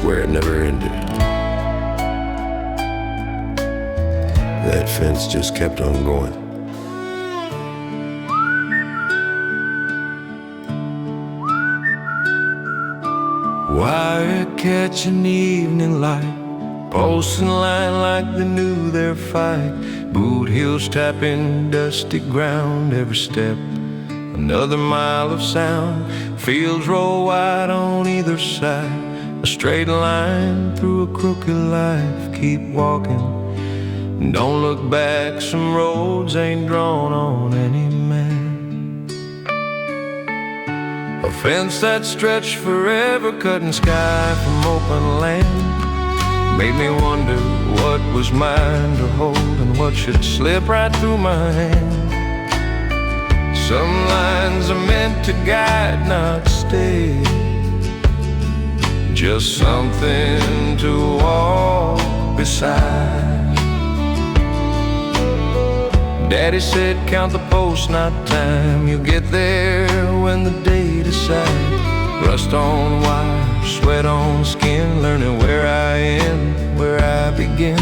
swear it never ended. That fence just kept on going. Wire catching evening light, posts in line like they knew their fight. Boot heels tapping dusty ground every step. Another mile of sound, fields roll wide on either side. A straight line through a crooked life. Keep walking, don't look back. Some roads ain't drawn on any man. A fence that stretched forever, cutting sky from open land. Made me wonder what was mine to hold and what should slip right through my hand. Some lines are meant to guide, not stay. Just something to walk beside. Daddy said count the posts, not time. You'll get there when the day decides. Rust on wire, sweat on skin, learning where I end, where I begin.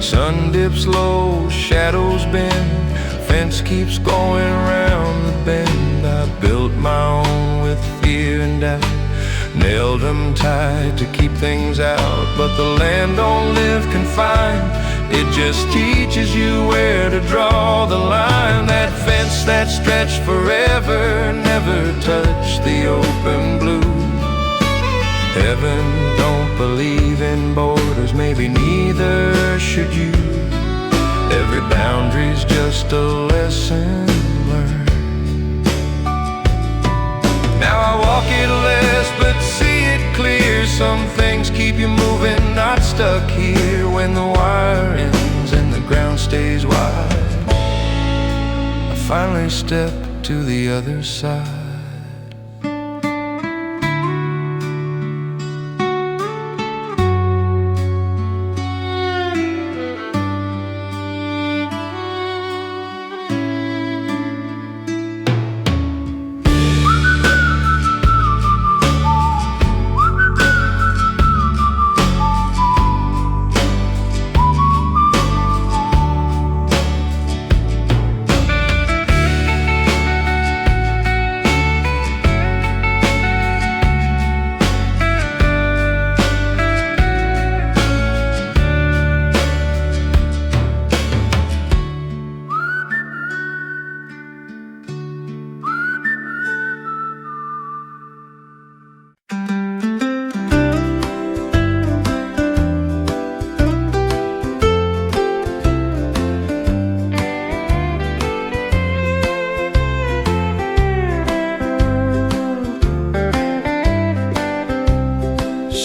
Sun dips low, shadows bend. Fence keeps going round the bend. I built my own with fear and doubt. Nailed them tight to keep things out. But the land don't live confined. It just teaches you where to draw the line. That fence that stretched forever never touched the open blue. Heaven don't believe in borders, maybe neither should you. Every boundary's just a lesson learned. Now I walk it less, but see it clear. Some things keep you moving, not stuck here. When the wire ends and the ground stays wide, I finally step to the other side.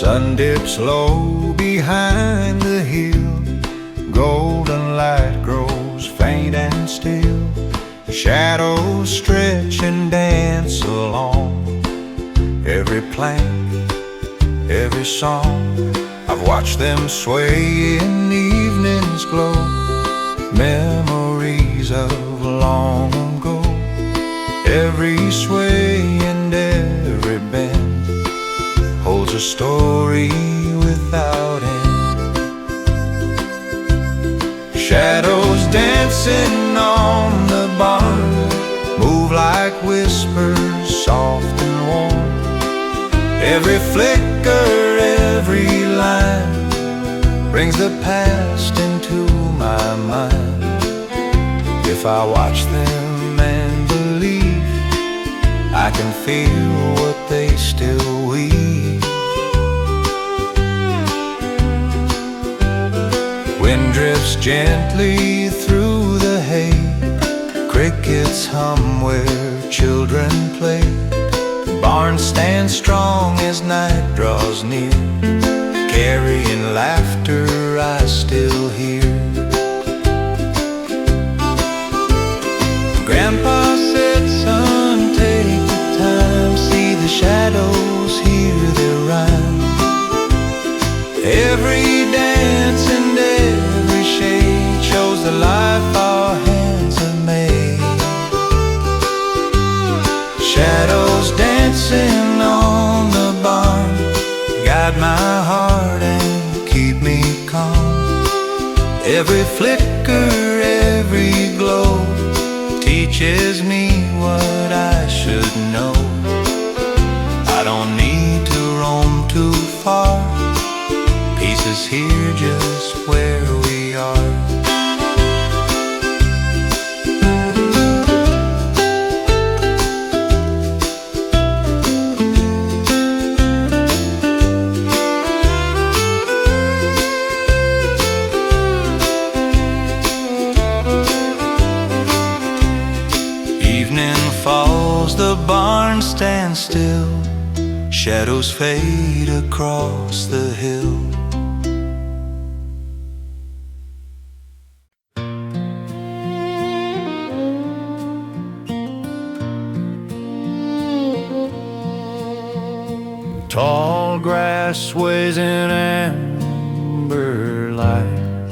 Sun dips low behind the hill. Golden light grows faint and still. Shadows stretch and dance along. Every plank, every song, I've watched them sway in evening's glow. Memories of long ago. Every sway and every bend holds a story without end. Shadows dancing on the barn move like whispers, soft and warm. Every flicker, every line brings the past into my mind. If I watch them and believe, I can feel what they still weave. Wind drifts gently through the hay. Crickets hum where children play. Barn stands strong as night draws near. Carrying laughter I still hear. Grandpa said, son, take the time. See the shadows, hear their rhyme. Every dance and every shade shows the life our hands have made. Shadows dancing on the barn guide my heart Every flicker, every glow teaches me what I should know. I don't need to roam too far. Peace is here just where we are. Evening falls, the barn stands still. Shadows fade across the hill. Tall grass sways in amber light.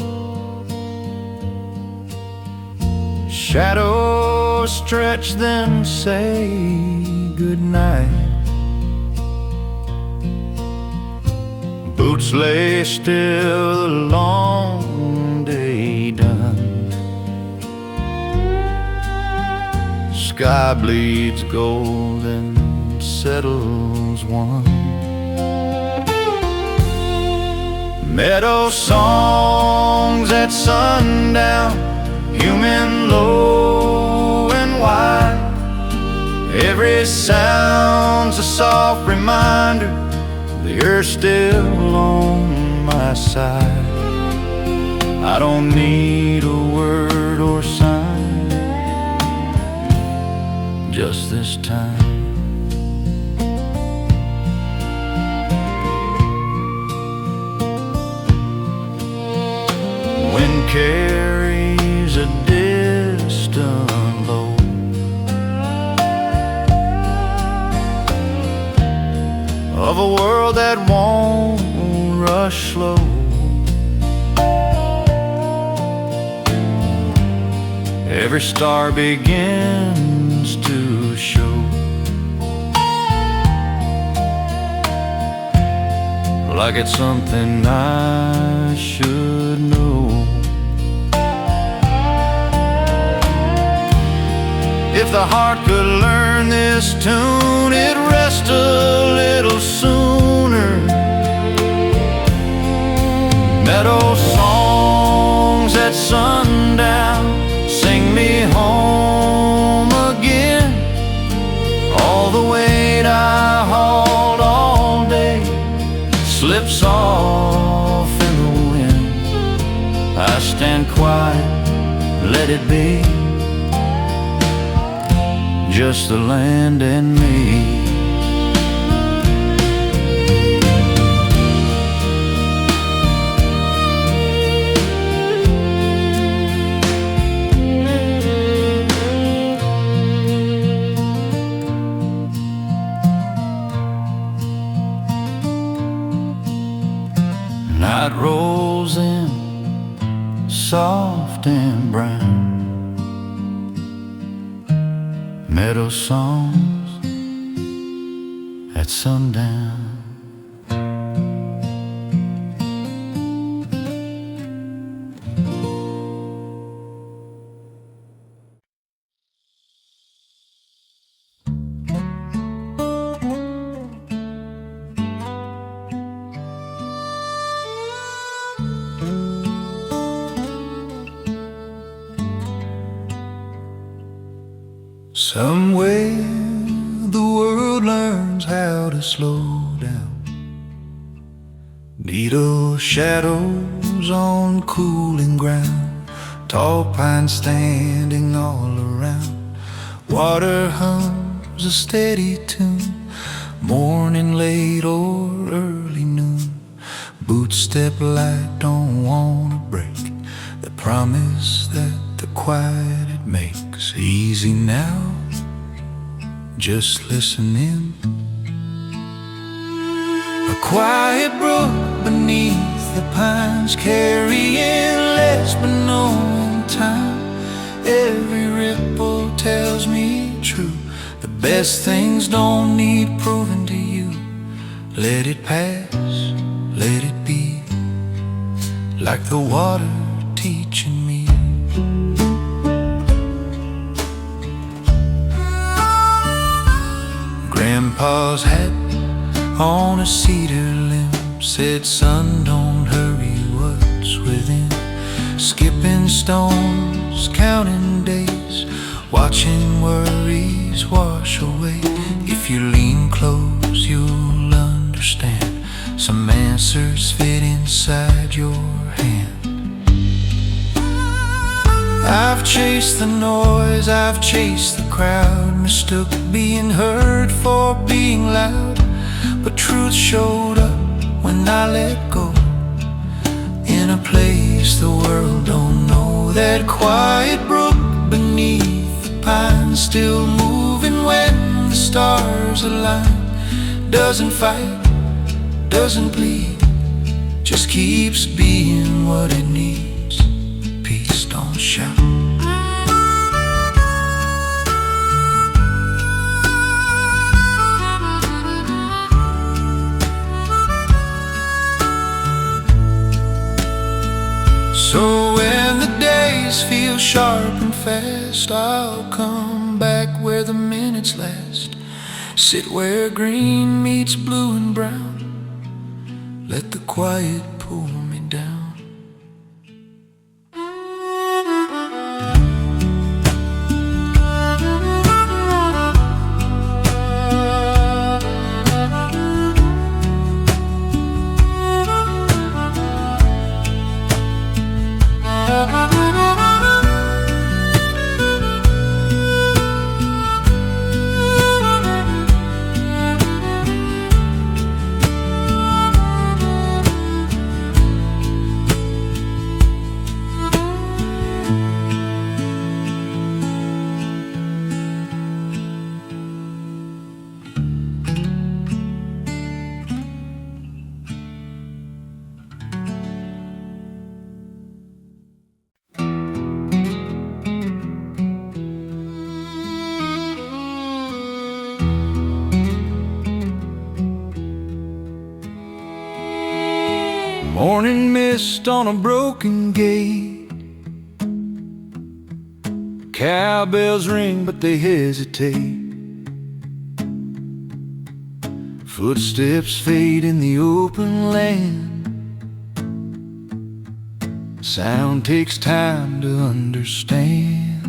Shadows stretch then say goodnight. Boots lay still, the long day done. Sky bleeds gold and settles one. Meadow songs at sundown, human low and wide. Every sound's a soft reminder the earth's still on my side. I don't need a word or sign, just this time. Wind carries a distant low. Of a world that won't rush slow. Every star begins to show, like it's something I should know. If the heart could learn this tune, it'd rest a little sooner. Meadow songs at sundown sing me home again. All the weight I hauled all day slips off in the wind. I stand quiet, let it be, just the land and me. Night rolls in, soft and brown. Meadow songs at sundown. Somewhere the world learns how to slow down. Needle shadows on cooling ground, tall pines standing all around. Water hums a steady tune, morning late or early noon. Boots step light, don't wanna break the promise that the quiet it makes. Easy now, just listen in. A quiet brook beneath the pines, carrying less but knowing time. Every ripple tells me true, the best things don't need proving to you. Let it pass, let it be, like the water teaching me. Grandpa's hat on a cedar limb said, "Son, don't hurry what's within." Skipping stones, counting days, watching worries wash away. If you lean close, you'll understand. Some answers fit inside your hand. I've chased the noise, I've chased the crowd, mistook being heard for being loud. But truth showed up when I let go, in a place the world don't know. That quiet brook beneath the pines, still moving when the stars align. Doesn't fight, doesn't bleed, just keeps being what it needs. Peace, don't shout. So when the days feel sharp and fast, I'll come back where the minutes last. Sit where green meets blue and brown. Let the quiet pull me down. Morning mist on a broken gate. Cowbells ring but they hesitate. Footsteps fade in the open land. Sound takes time to understand.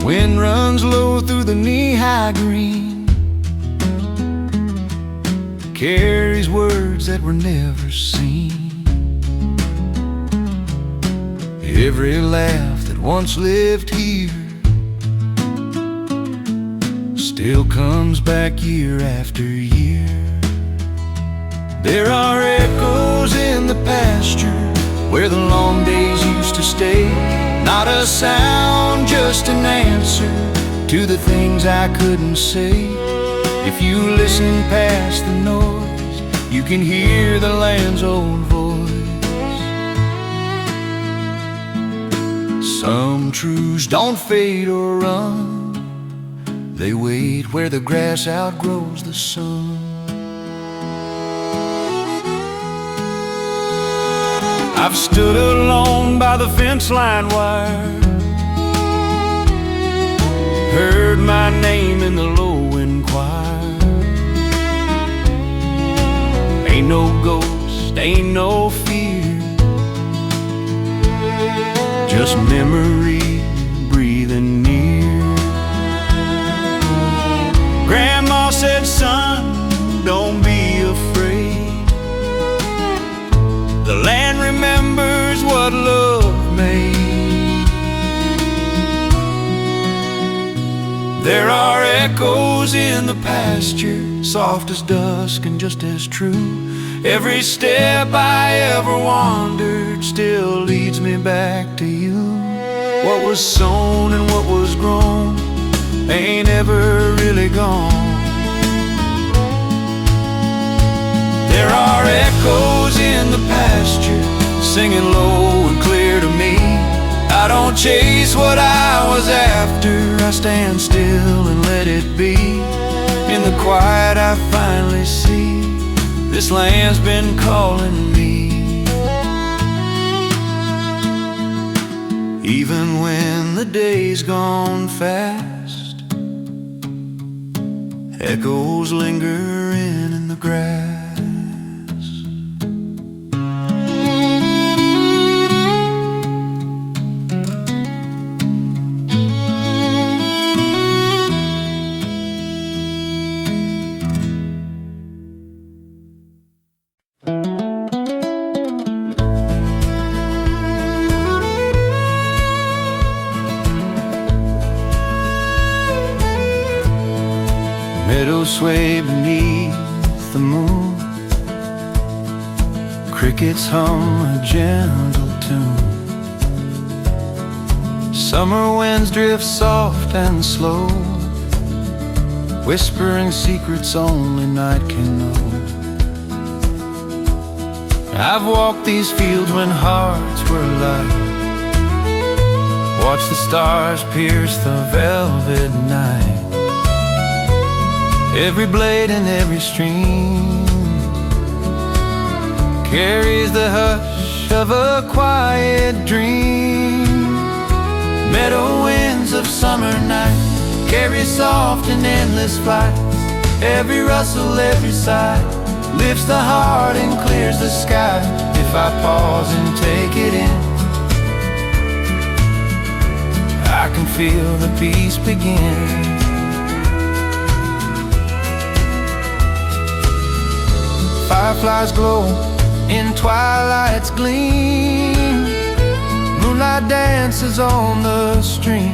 Wind runs low through the knee-high green, carries words that were never seen. Every laugh that once lived here still comes back year after year. There are echoes in the pasture where the long days used to stay. Not a sound, just an answer to the things I couldn't say. If you listen past the noise, you can hear the land's old voice. Some truths don't fade or run, they wait where the grass outgrows the sun. I've stood alone by the fence line wire, heard my name in the low-end choir. Ain't no ghost, ain't no fear, just memory breathing near. Grandma said, "Son, don't be afraid. The land remembers what love made." There are echoes in the pasture, soft as dusk and just as true. Every step I ever wandered still leads me back to you. What was sown and what was grown ain't ever really gone. There are echoes in the pasture, singing low and clear to me. I don't chase what I was after, I stand still and let it be. In the quiet I finally see this land's been calling me. Even when the day's gone fast, echoes lingering in the grass. Meadows sway beneath the moon, crickets hum a gentle tune. Summer winds drift soft and slow, whispering secrets only night can know. I've walked these fields when hearts were light, watched the stars pierce the velvet night. Every blade and every stream carries the hush of a quiet dream. Meadow winds of summer night carry soft and endless flight. Every rustle, every sigh lifts the heart and clears the sky. If I pause and take it in, I can feel the peace begin. Fireflies glow in twilight's gleam, moonlight dances on the stream.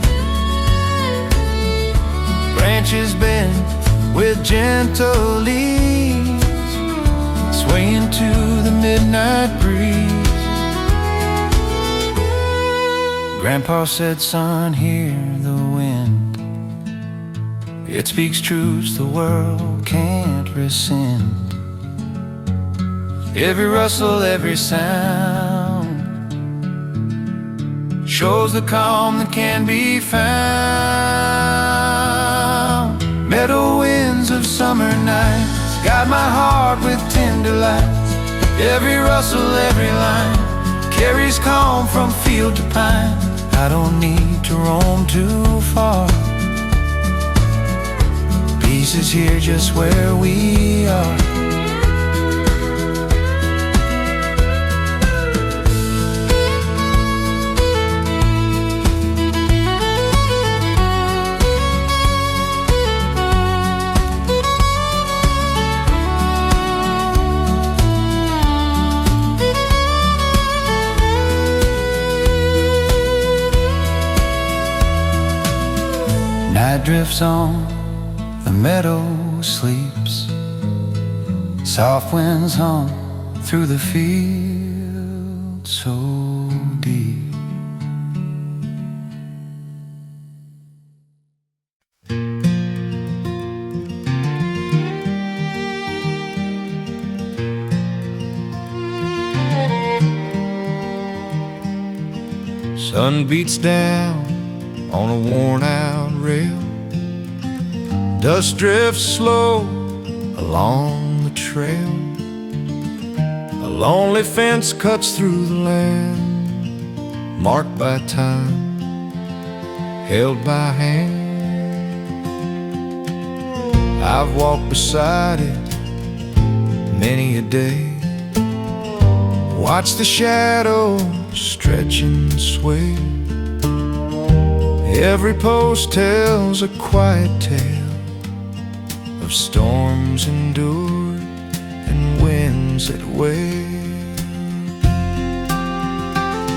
Branches bend with gentle leaves, swaying to the midnight breeze. Grandpa said, son, hear the wind. It speaks truths the world can't rescind. Every rustle, every sound shows the calm that can be found. Meadow winds of summer nights guide my heart with tender lights. Every rustle, every line carries calm from field to pine. I don't need to roam too far, peace is here just where we are. Night drifts on, the meadow sleeps, soft winds hum through the field so deep. Sun beats down on a worn-out rail, dust drifts slow along the trail. A lonely fence cuts through the land, marked by time, held by hand. I've walked beside it many a day, watched the shadows stretch and sway. Every post tells a quiet tale of storms endured and winds that wail.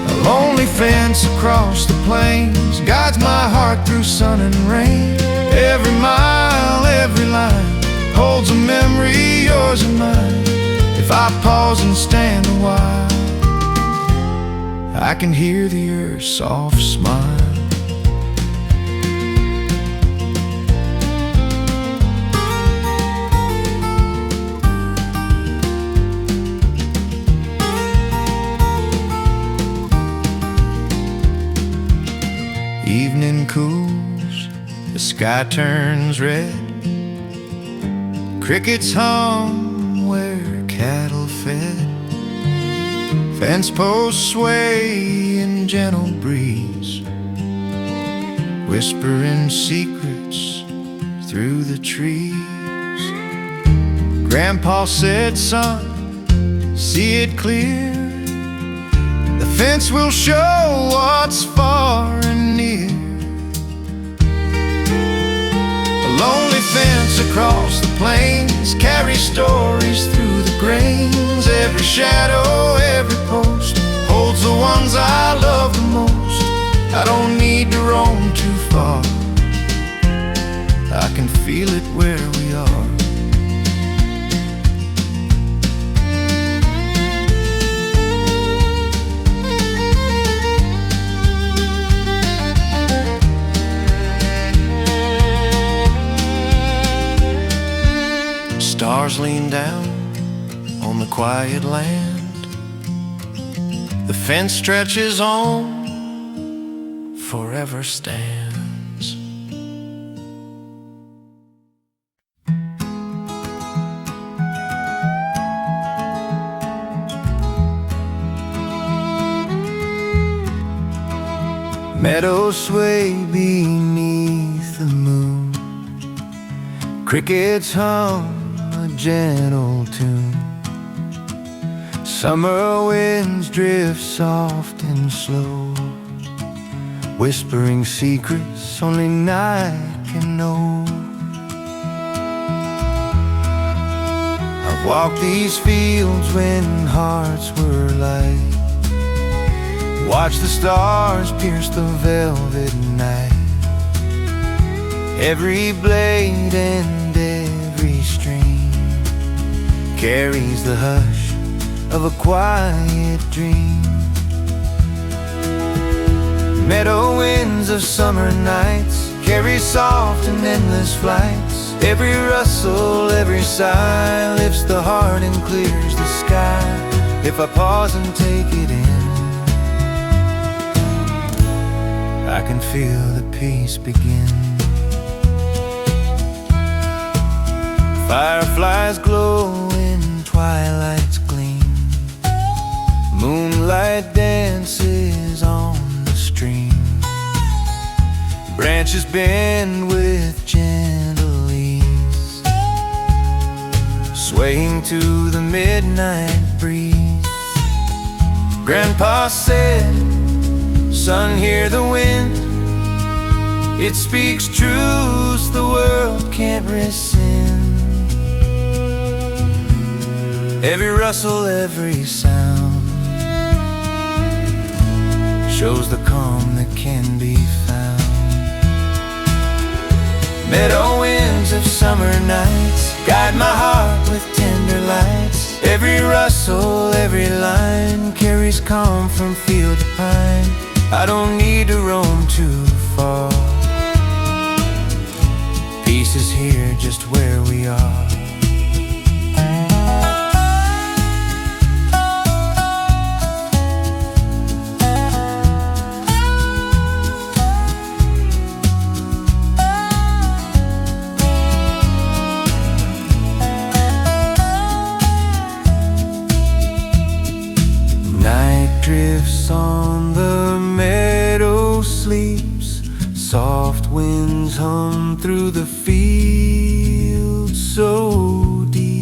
A lonely fence across the plains guides my heart through sun and rain. Every mile, every line holds a memory, yours and mine. If I pause and stand a while, I can hear the earth's soft smile. Evening cools, the sky turns red, crickets hum where cattle fed. Fence posts sway in gentle breeze, whispering secrets through the trees. Grandpa said, son, see it clear. The fence will show what's far and near. A lonely fence across the plains carries stories through the grains. Every shadow, every post holds the ones I love the most. I don't need to roam too far, I can feel it where we are. Stars lean down on the quiet land. The fence stretches on, forever stands. Meadows sway beneath the moon. Crickets hum a gentle tune. Summer winds drift soft and slow, whispering secrets only night can know. I've walked these fields when hearts were light, watched the stars pierce the velvet night. Every blade and every stream carries the hush of a quiet dream. Meadow winds of summer nights carry soft and endless flights. Every rustle, every sigh lifts the heart and clears the sky. If I pause and take it in, I can feel the peace begin. Fireflies glow in twilight's gleam. Moonlight dances on the stream. Branches bend with gentle ease, swaying to the midnight breeze. Grandpa said, son, hear the wind. It speaks truths the world can't rescind. Every rustle, every sound shows the calm that can be found. Meadow winds of summer nights guide my heart with tender lights. Every rustle, every line carries calm from field to pine. I don't need to roam too far, peace is here just where we are. Drifts on the meadow, sleeps. Soft winds hum through the fields so deep.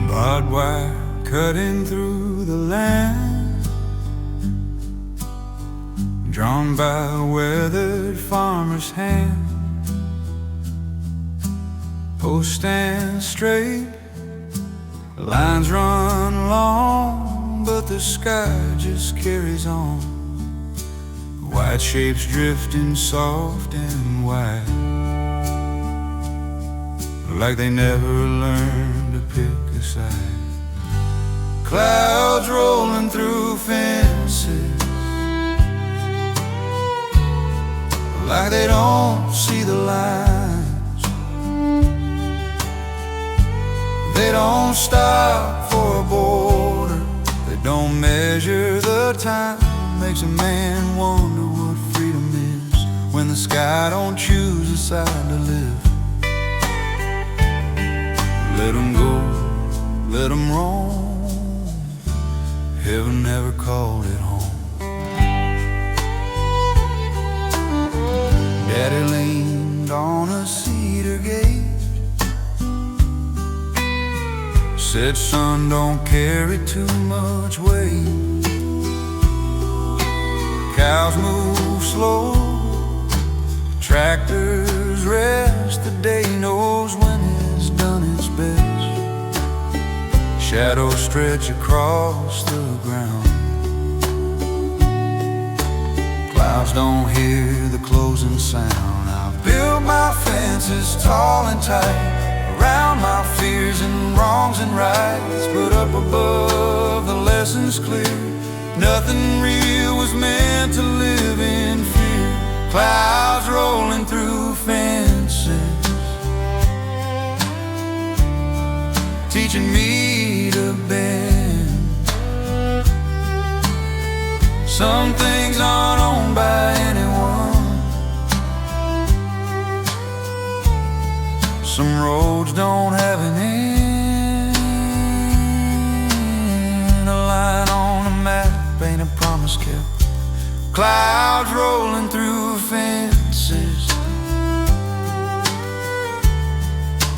Barbed wire cutting through the land, drawn by a weathered farmer's hand. Post stand straight, lines run long but the sky just carries on. White shapes drifting soft and wide, like they never learned to pick a side. Clouds rolling through fences, like they don't see the lines. They don't stop for a border, they don't measure the time. Makes a man wonder what freedom is, when the sky don't choose a side to live. Let 'em go, let 'em roam, heaven never called it home. Daddy leaned on a cedar gate, said, son, don't carry too much weight. Cows move slow, tractors rest, the day knows when it's done its best. Shadows stretch across the ground, clouds don't hear the closing sound. I've built my fences tall and tight around my fears and wrongs and rights, but up above the lessons clear. Nothing real was meant to live in fear. Clouds rolling through fences, teaching me to bend. Some things aren't owned by anyone, some roads don't have an end. A line on a map ain't a promise kept. Clouds rolling through fences,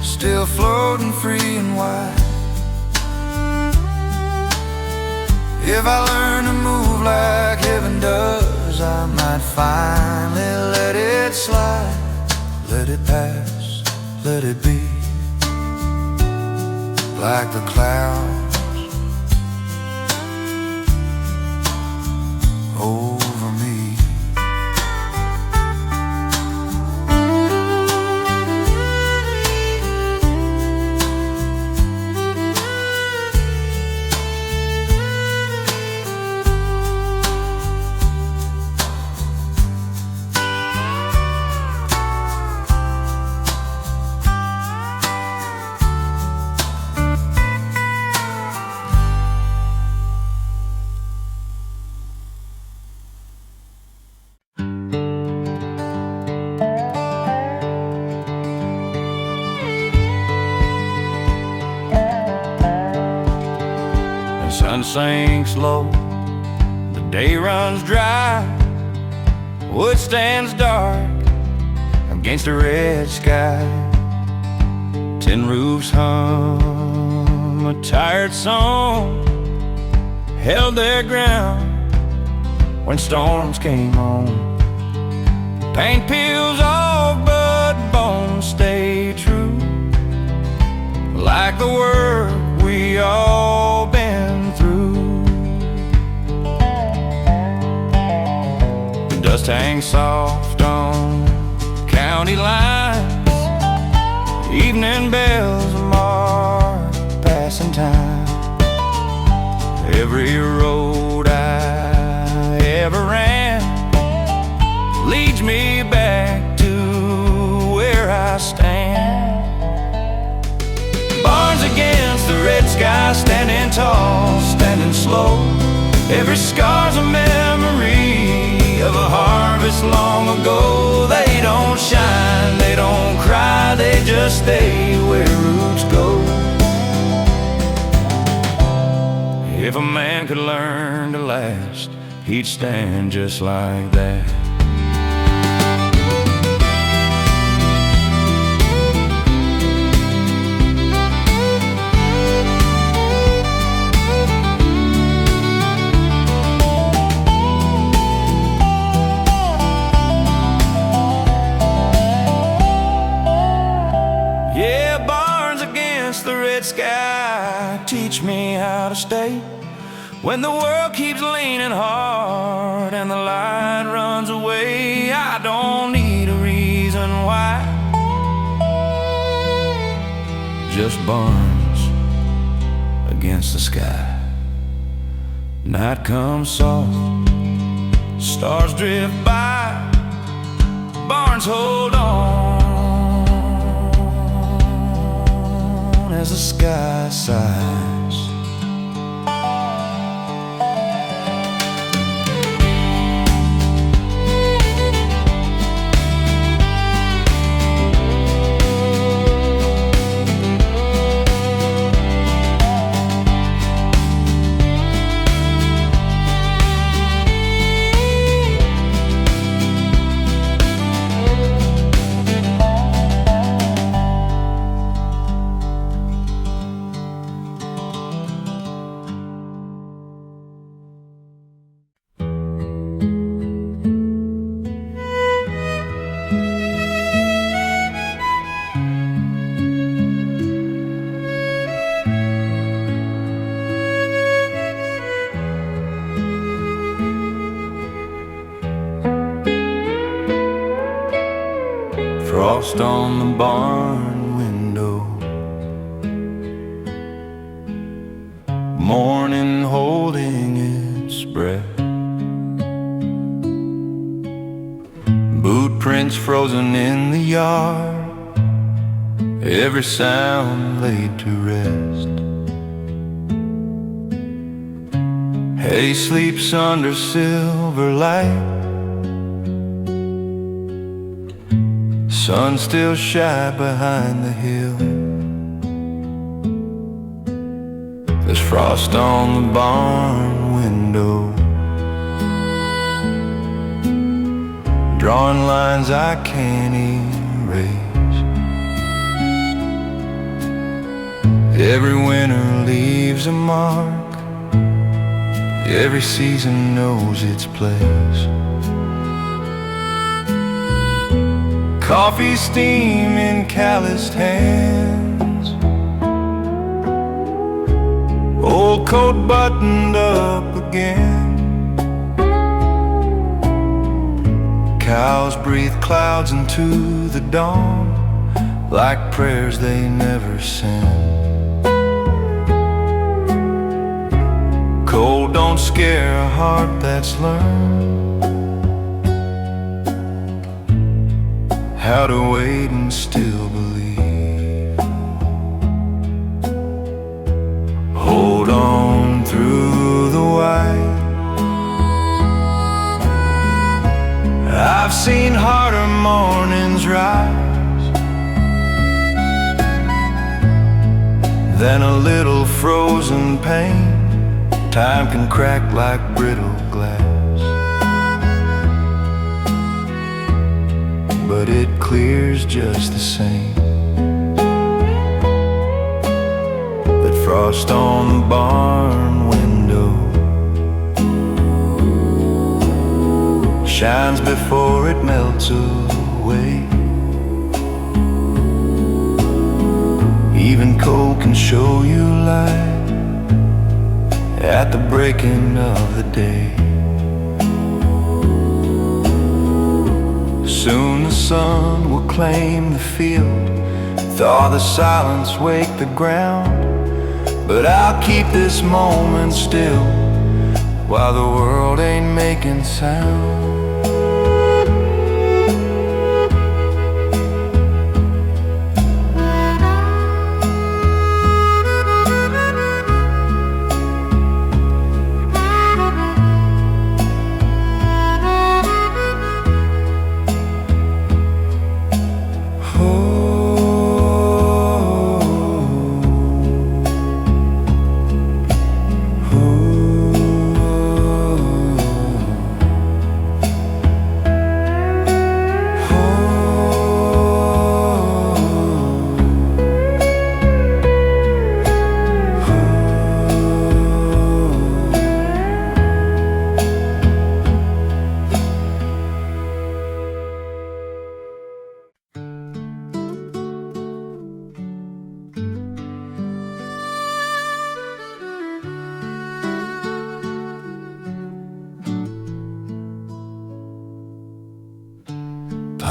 still floating free and wide. If I learn to move like heaven does, I might finally let it slide. Let it pass, let it be, like the clouds over me. Sun sinks low, the day runs dry, wood stands dark against a red sky. Tin roofs hum a tired song, held their ground when storms came on. Paint peels off but bones stay true, like the work we all been through. The dust hangs soft on county lines, evening bells mark passing time. Every road I ever ran leads me back to where I stand. Barns against the red sky, standing tall, standing slow. Every scar's a memory of a harvest long ago. They don't shine, they don't cry, they just stay where roots go. If a man could learn to last, he'd stand just like that. Sky, teach me how to stay When the world keeps leaning hard and the light runs away, I don't need a reason why. Just barns against the sky. Night comes soft, stars drift by, barns hold on as the sky sighs. Frost on the barn window, morning holding its breath, boot prints frozen in the yard, every sound laid to rest. Hay sleeps under silver light, sun still shy behind the hill. There's frost on the barn window, drawing lines I can't erase. Every winter leaves a mark, every season knows its place. Coffee steam in calloused hands, old coat buttoned up again. Cows breathe clouds into the dawn, like prayers they never send. Cold don't scare a heart that's learned how to wait and still believe. Hold on through the white. I've seen harder mornings rise than a little frozen pain. Time can crack like brittle glass, but it clears just the same. That frost on the barn window shines before it melts away. Even cold can show you light at the breaking of the day. Soon the sun will claim the field, thaw the silence, wake the ground. But I'll keep this moment still while the world ain't making sound.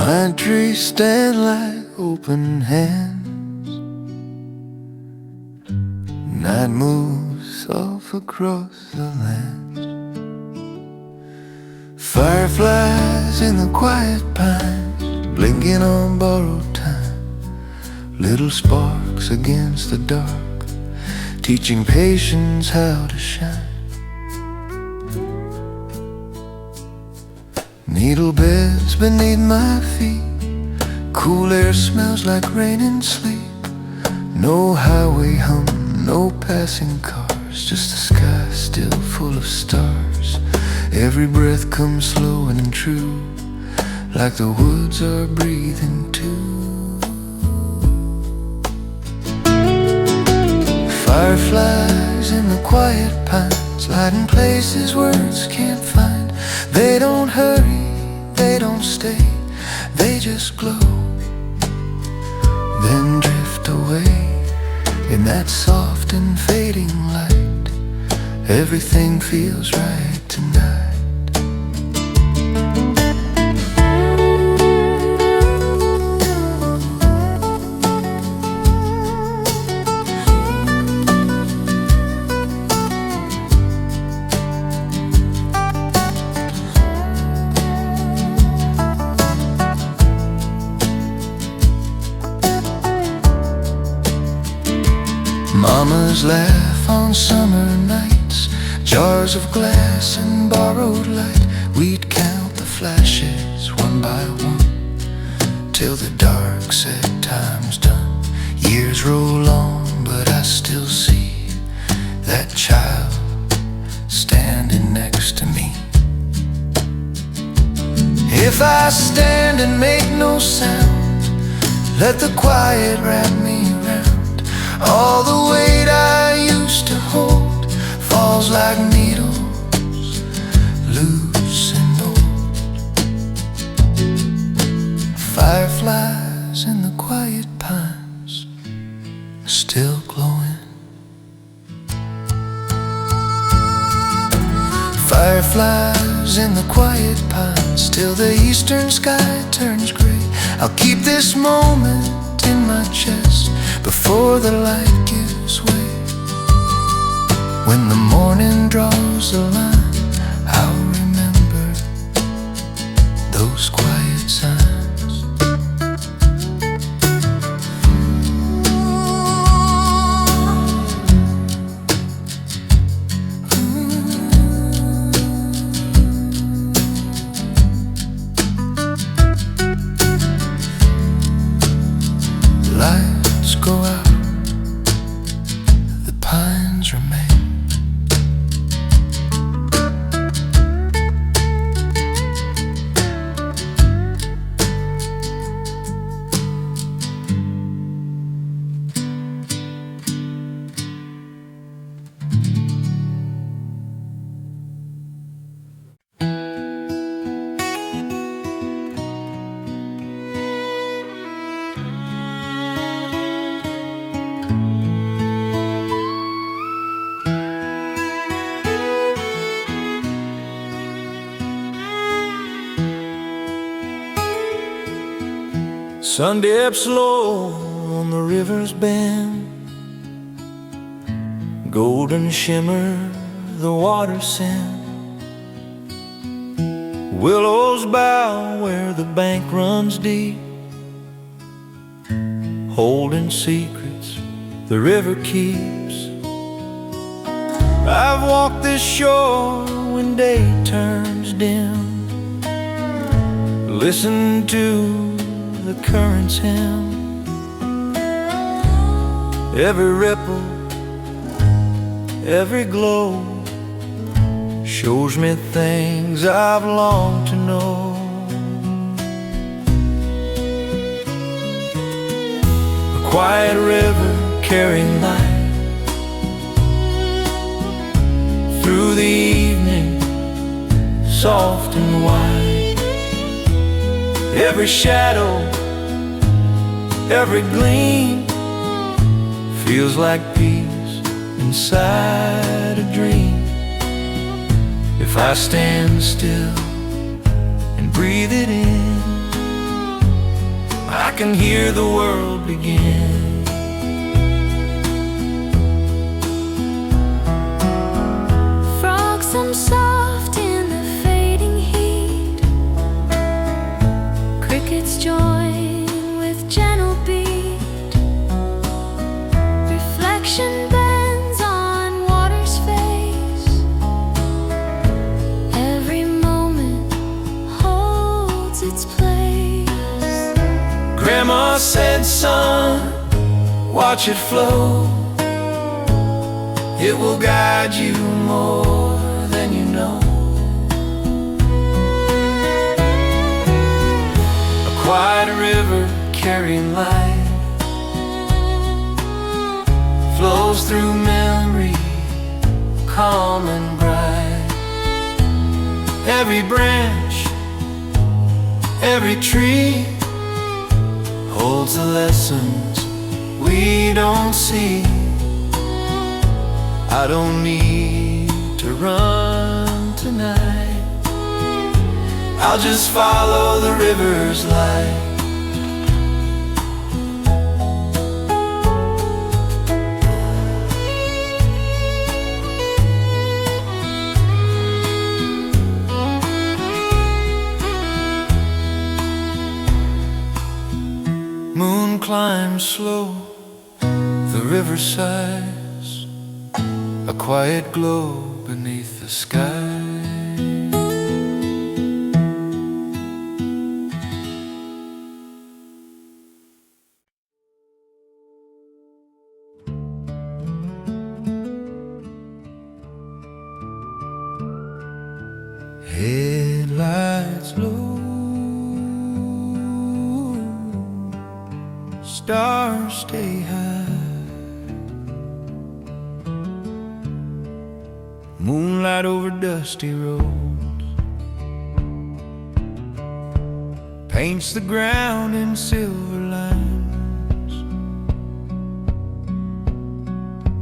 Pine trees stand like open hands. Night moves off across the land. Fireflies in the quiet pines, blinking on borrowed time. Little sparks against the dark, teaching patience how to shine. Needle beds beneath my feet, cool air smells like rain and sleep. No highway hum, no passing cars, just a sky still full of stars. Every breath comes slow and true, like the woods are breathing too. Fireflies in the quiet pines, lighting places words can't find. They don't hurry, they don't stay, they just glow, then drift away in that soft and fading light. Everything feels right tonight. Mamas laugh on summer nights, jars of glass and borrowed light. We'd count the flashes one by one, till the dark said time's done. Years roll on, but I still see that child standing next to me. If I stand and make no sound, let the quiet wrap me around. All the weight I used to hold falls like needles, loose and old. Fireflies in the quiet pines, still glowing. Fireflies in the quiet pines, till the eastern sky turns gray. I'll keep this moment in my chest before the light gives way. When the morning draws the line, I'll remember those quiet signs. Lights go out, the pines remain. Sun dips low on the river's bend, golden shimmer the water send. Willows bow where the bank runs deep, holding secrets the river keeps. I've walked this shore when day turns dim, listen to the current's hymn. Every ripple, every glow shows me things I've longed to know. A quiet river carrying light through the evening, soft and wide. Every shadow, every gleam feels like peace inside a dream. If I stand still and breathe it in, I can hear the world begin. Frogs hum soft in the fading heat. Crickets join with gentle beat. Reflection bends on water's face. Every moment holds its place. Grandma said, son, watch it flow. It will guide you more than you know. A quiet river carrying light flows through memory, calm and bright. Every branch, every tree holds the lessons we don't see. I don't need to run tonight. I'll just follow the river's light. Moon climbs slow, the river sighs, a quiet glow beneath the sky. Headlights low, stars stay high. Moonlight over dusty roads paints the ground in silver lines.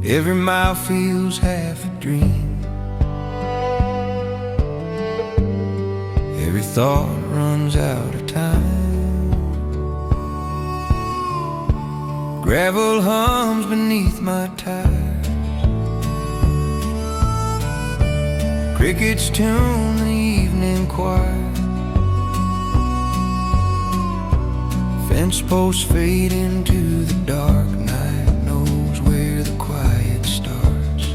Every mile feels half a dream. Every thought runs out of time. Gravel hums beneath my tires. Crickets tune the evening choir. Fence posts fade into the dark. Night knows where the quiet starts.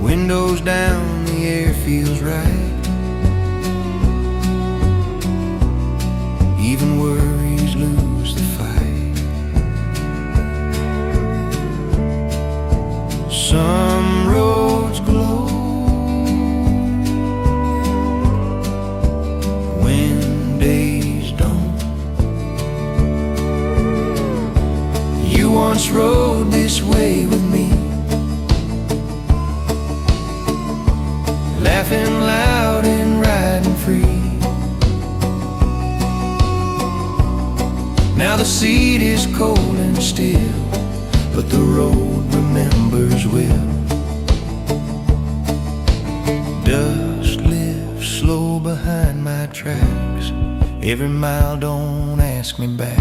Windows down, the air feels right. Even worries lose the fight. Some roads glow when days don't. You once rode this way with me, laughing loud and riding free. Now the seat is cold and still, but the road remembers will. Dust lifts slow behind my tracks. Every mile don't ask me back.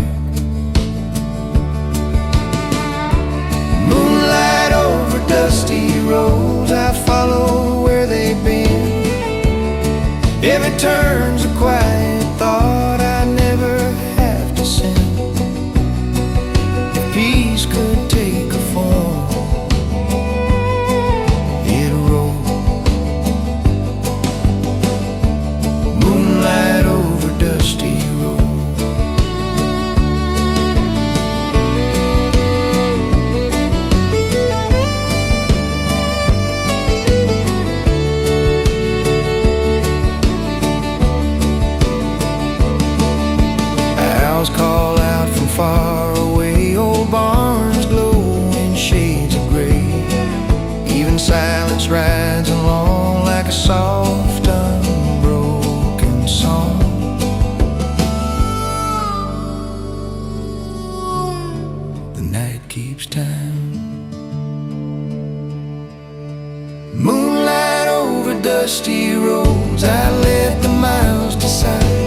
Moonlight over dusty roads, I follow where they've been. Every turn's a quiet thought I never have to send. If peace could take a form, it'd roll. Moonlight over dusty roads. Owls call out from far away. Old barns glow in shades of gray. Even silence rides along like a soft, unbroken song. The night keeps time. Moonlight over dusty roads, I let the miles decide.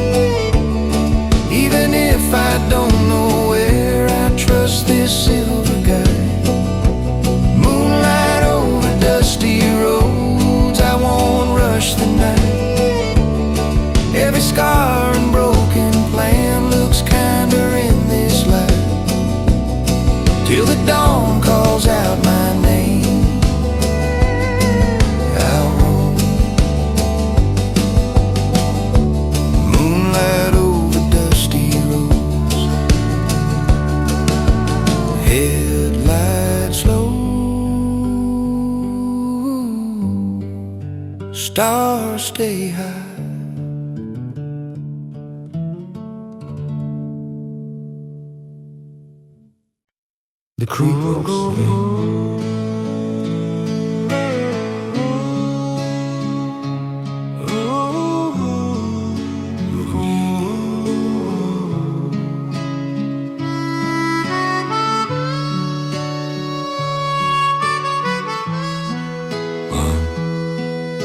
stars stay high. The Creepers.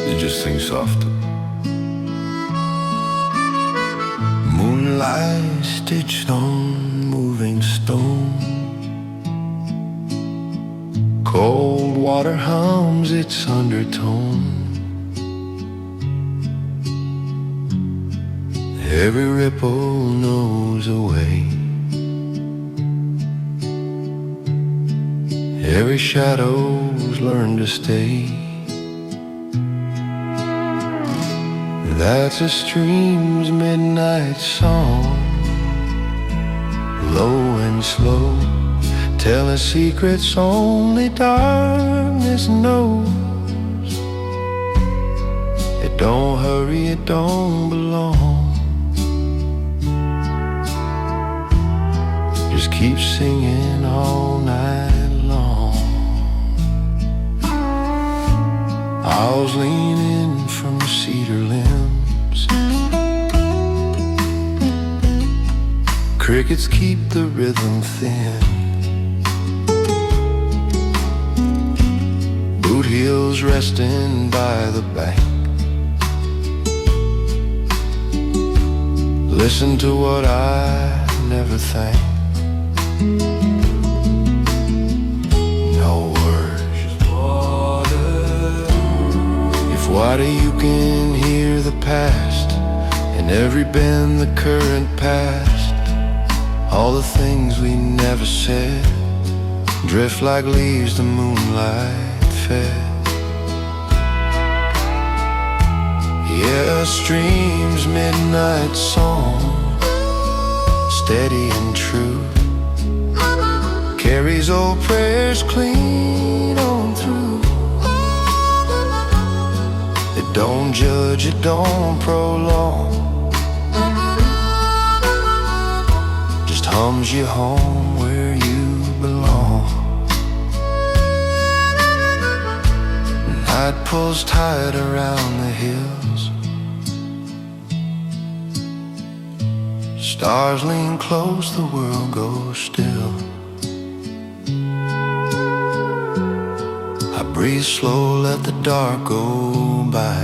You just sing softer. Moonlight stitched on moving stone. Cold water hums its undertone. Every ripple knows a way. Every shadow's learned to stay. That's a stream's midnight song, low and slow, telling secrets only darkness knows. It don't hurry, it don't belong. Just keep singing all night long. Owls lean in from cedar limbs. Crickets keep the rhythm thin. Boot heels resting by the bank. Listen to what I never think. No words, just water. If water you can hear the past, and every bend the current past. All the things we never said drift like leaves the moonlight fed. Yeah, a stream's midnight song, steady and true, carries old prayers clean on through. It don't judge, it don't prolong, just hums you home where you belong. Night pulls tight around the hills. Stars lean close, the world goes still. I breathe slow, let the dark go by,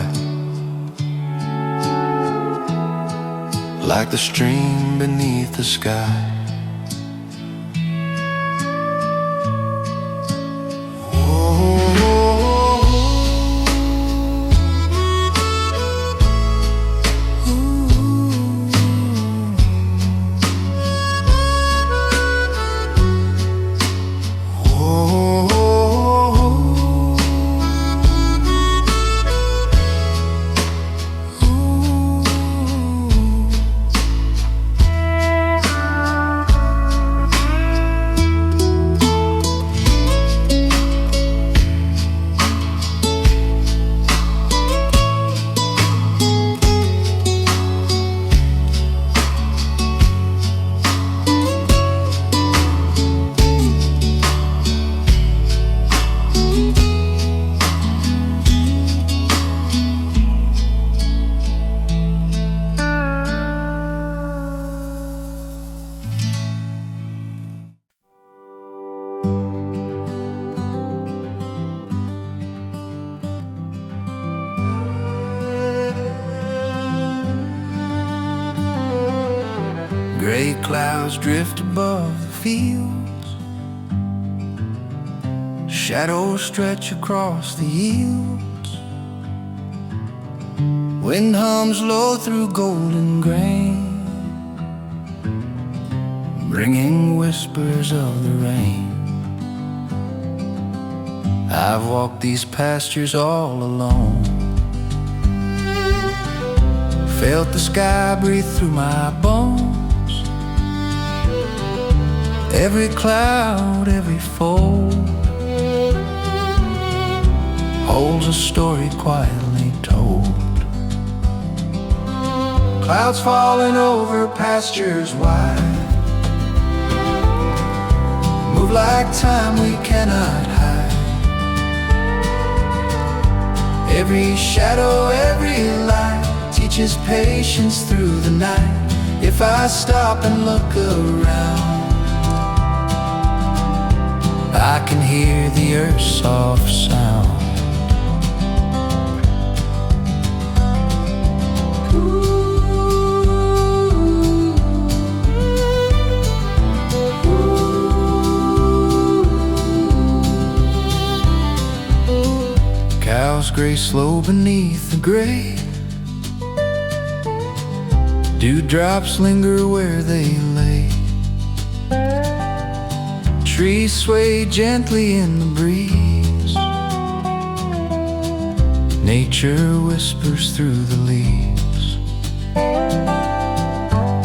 like the stream beneath the sky. Gray clouds drift above the fields. Shadows stretch across the yields. Wind hums low through golden grain, bringing whispers of the rain. I've walked these pastures all alone, felt the sky breathe through my bones. Every cloud, every fold holds a story quietly told. Clouds falling over pastures wide, move like time we cannot hide. Every shadow, every light teaches patience through the night. If I stop and look around, I can hear the earth's soft sound. Cows graze slow beneath the gray, dewdrops linger where they lay. Trees sway gently in the breeze, nature whispers through the leaves.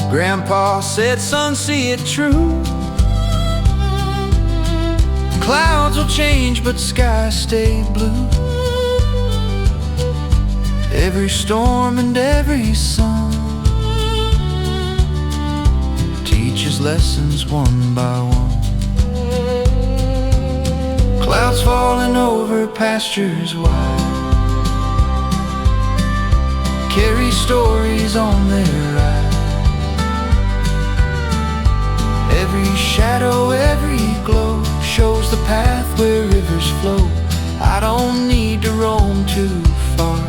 Grandpa said, son, see it true. Clouds will change but skies stay blue. Every storm and every sun teaches lessons one by one. Clouds falling over pastures wide carry stories on their ride. Every shadow, every glow shows the path where rivers flow. I don't need to roam too far.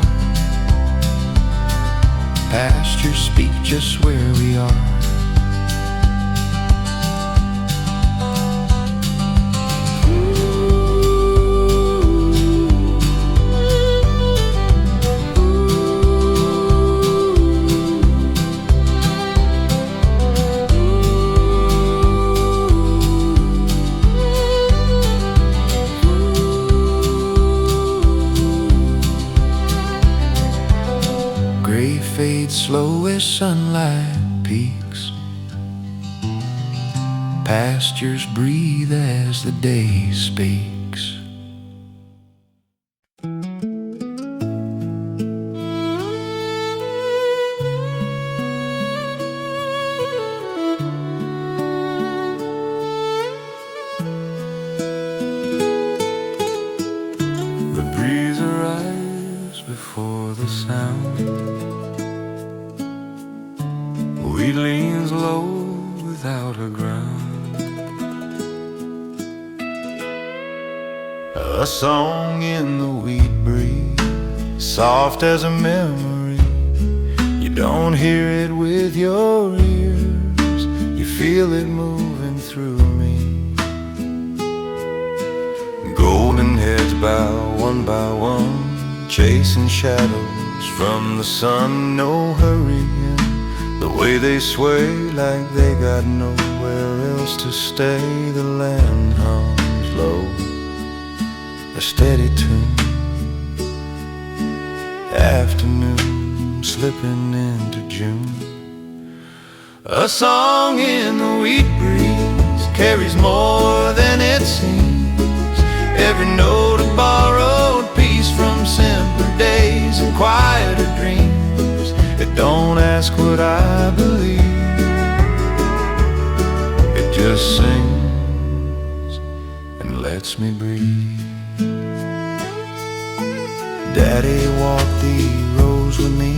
Pastures speak just where we are. Gray fades slow as sunlight peaks. Pastures breathe as the day speaks. The breeze arrives before the sound. Wheat leans low without a ground. A song in the wheat breeze, soft as a memory. You don't hear it with your ears, you feel it moving through me. Golden heads bow one by one, chasing shadows from the sun, no hurrying. The way they sway like they got nowhere else to stay. The land hums low, a steady tune. Afternoon slipping into June. A song in the wheat breeze carries more than it seems. Every note a borrowed piece from simpler days and quieter dreams. It don't ask what I believe, it just sings and lets me breathe. Daddy walked the roads with me,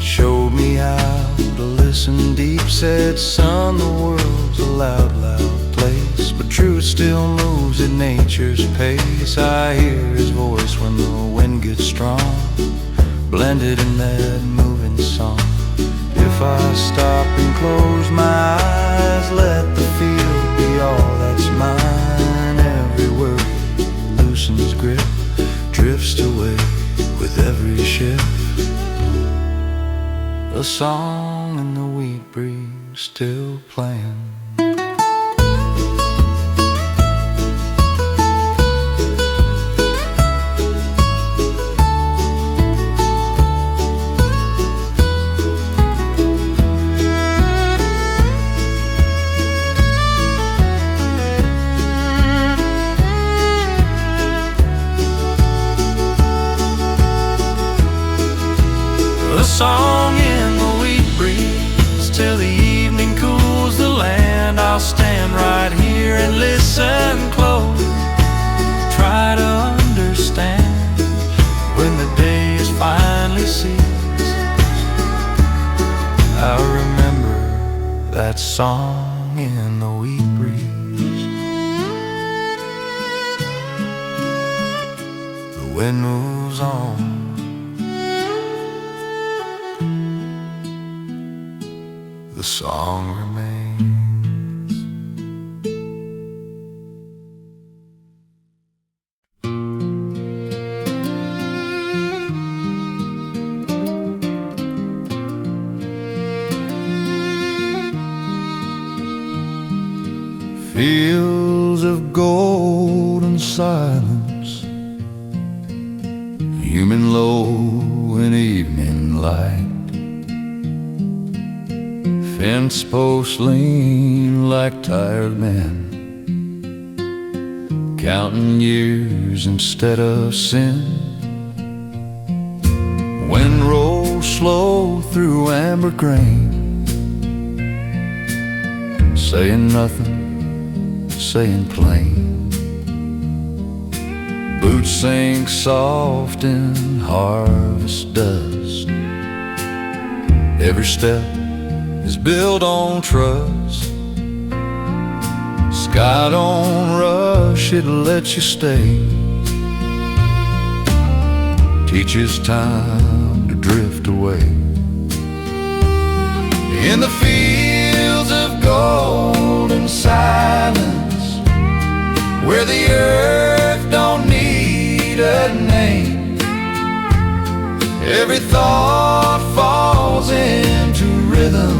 showed me how to listen deep. Said, son, the world's a loud, loud place, but truth still moves at nature's pace. I hear his voice when the wind gets strong, blended in that moving song. If I stop and close my eyes, let the field be all that's mine. Every word loosens grip, drifts away with every shift. A song in the wheat breeze still playing. A song in the wheat breeze till the evening cools the land. I'll stand right here and listen close, try to understand when the day is finally ceased. I'll remember that song in the wheat breeze. The wind moves on, the song remains. Fields of golden silence, human low in evening light. Fence posts lean like tired men, counting years instead of sin. Wind rolls slow through amber grain, saying nothing, saying plain. Boots sink soft in harvest dust. Every step is built on trust. Sky don't rush, it lets you stay. Teaches time to drift away. In the fields of golden silence, where the earth don't need a name, every thought falls into rhythm,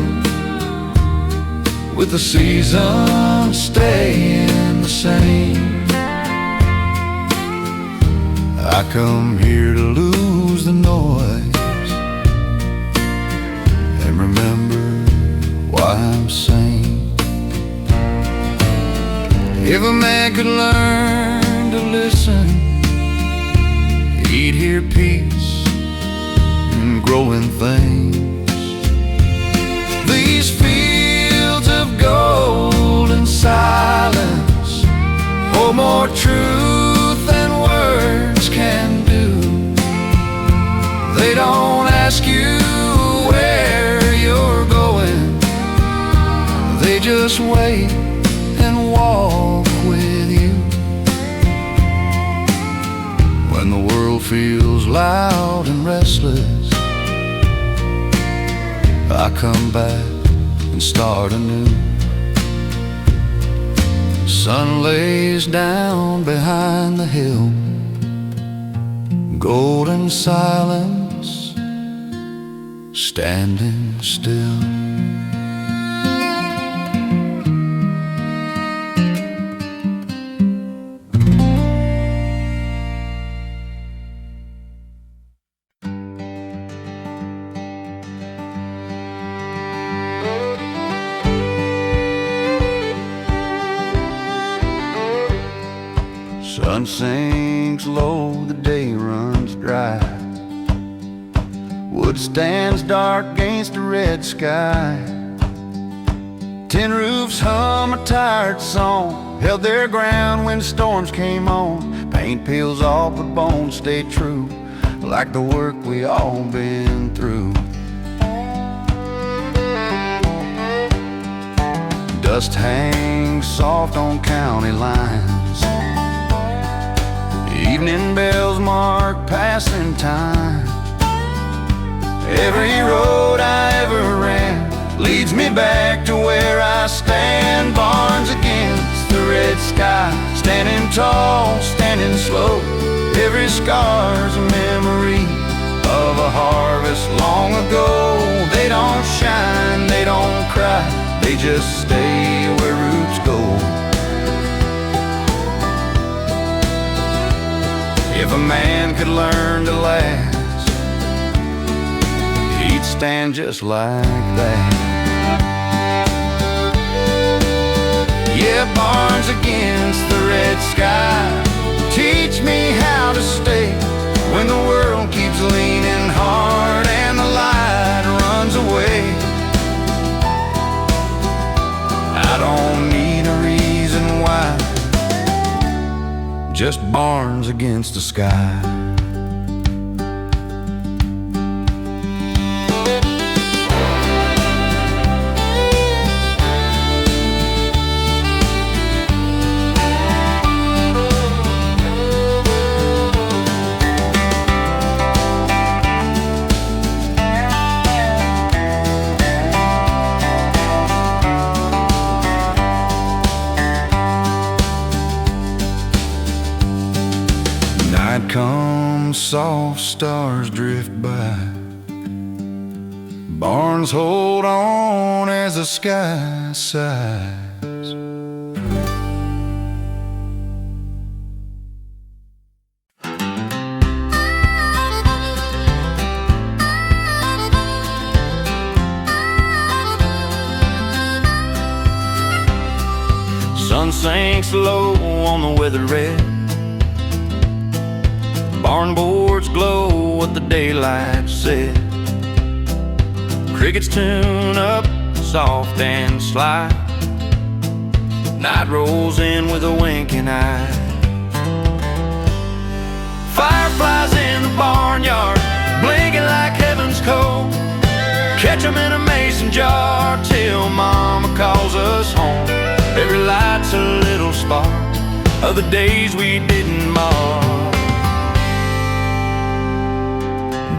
with the seasons staying the same. I come here to lose the noise and remember why I'm sane. If a man could learn to listen, he'd hear peace and growing things. These fields of golden silence hold more truth than words can do. They don't ask you where you're going, they just wait and walk with you. When the world feels loud and restless, I come back and start anew. Sun lays down behind the hill, golden silence, standing still. Sun sinks low, the day runs dry. Wood stands dark against a red sky. Tin roofs hum a tired song, held their ground when storms came on. Paint peels off but bones stay true, like the work we all been through. Dust hangs soft on county lines, evening bells mark passing time. Every road I ever ran leads me back to where I stand. Barns against the red sky, standing tall, standing slow. Every scar's a memory of a harvest long ago. They don't shine, they don't cry, they just stay where roots go. If a man could learn to last, he'd stand just like that. Yeah, barns against the red sky teach me how to stay when the world keeps leaning hard and the light runs away. against the sky. Night comes, soft stars drift by. Barns hold on as the sky sighs. Sun sinks low on the weather red. Barn boards glow at the daylight set. Crickets tune up, soft and sly. Night rolls in with a winking eye. Fireflies in the barnyard, blinking like heaven's cold. Catch 'em in a mason jar till mama calls us home. Every light's a little spark of the days we didn't mark.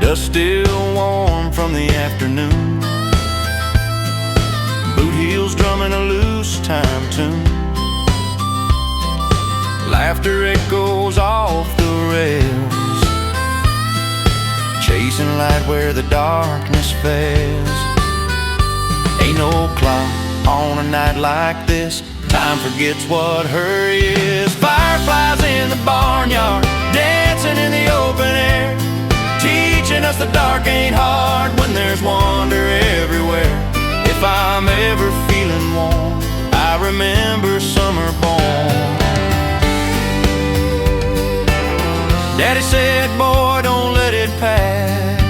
Dust still warm from the afternoon. Boot heels drumming a loose time tune. Laughter echoes off the rails, chasing light where the darkness fails. Ain't no clock on a night like this. Time forgets what hurry is. Fireflies in the barnyard, dancing in the open air, teaching us the dark ain't hard when there's wonder everywhere. If I'm ever feeling warm, I remember summer born. Daddy said, boy, don't let it pass.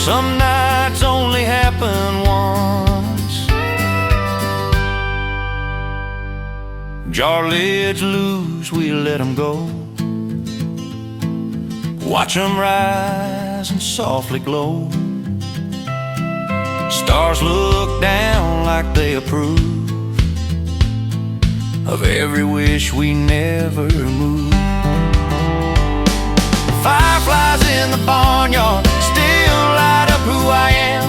Some nights only happen once. Jar lids loose, we let 'em go. Watch 'em rise and softly glow. Stars look down like they approve of every wish we never moved. Fireflies in the barnyard still light up who I am.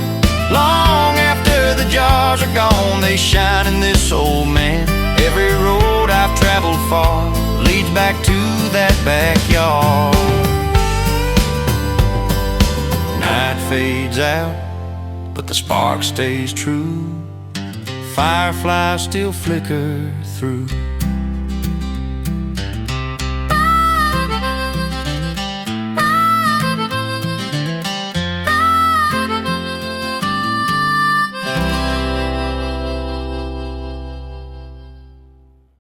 Long after the jars are gone, they shine in this old man. Every road I've traveled far leads back to that backyard. Night fades out, but the spark stays true. Fireflies still flicker through.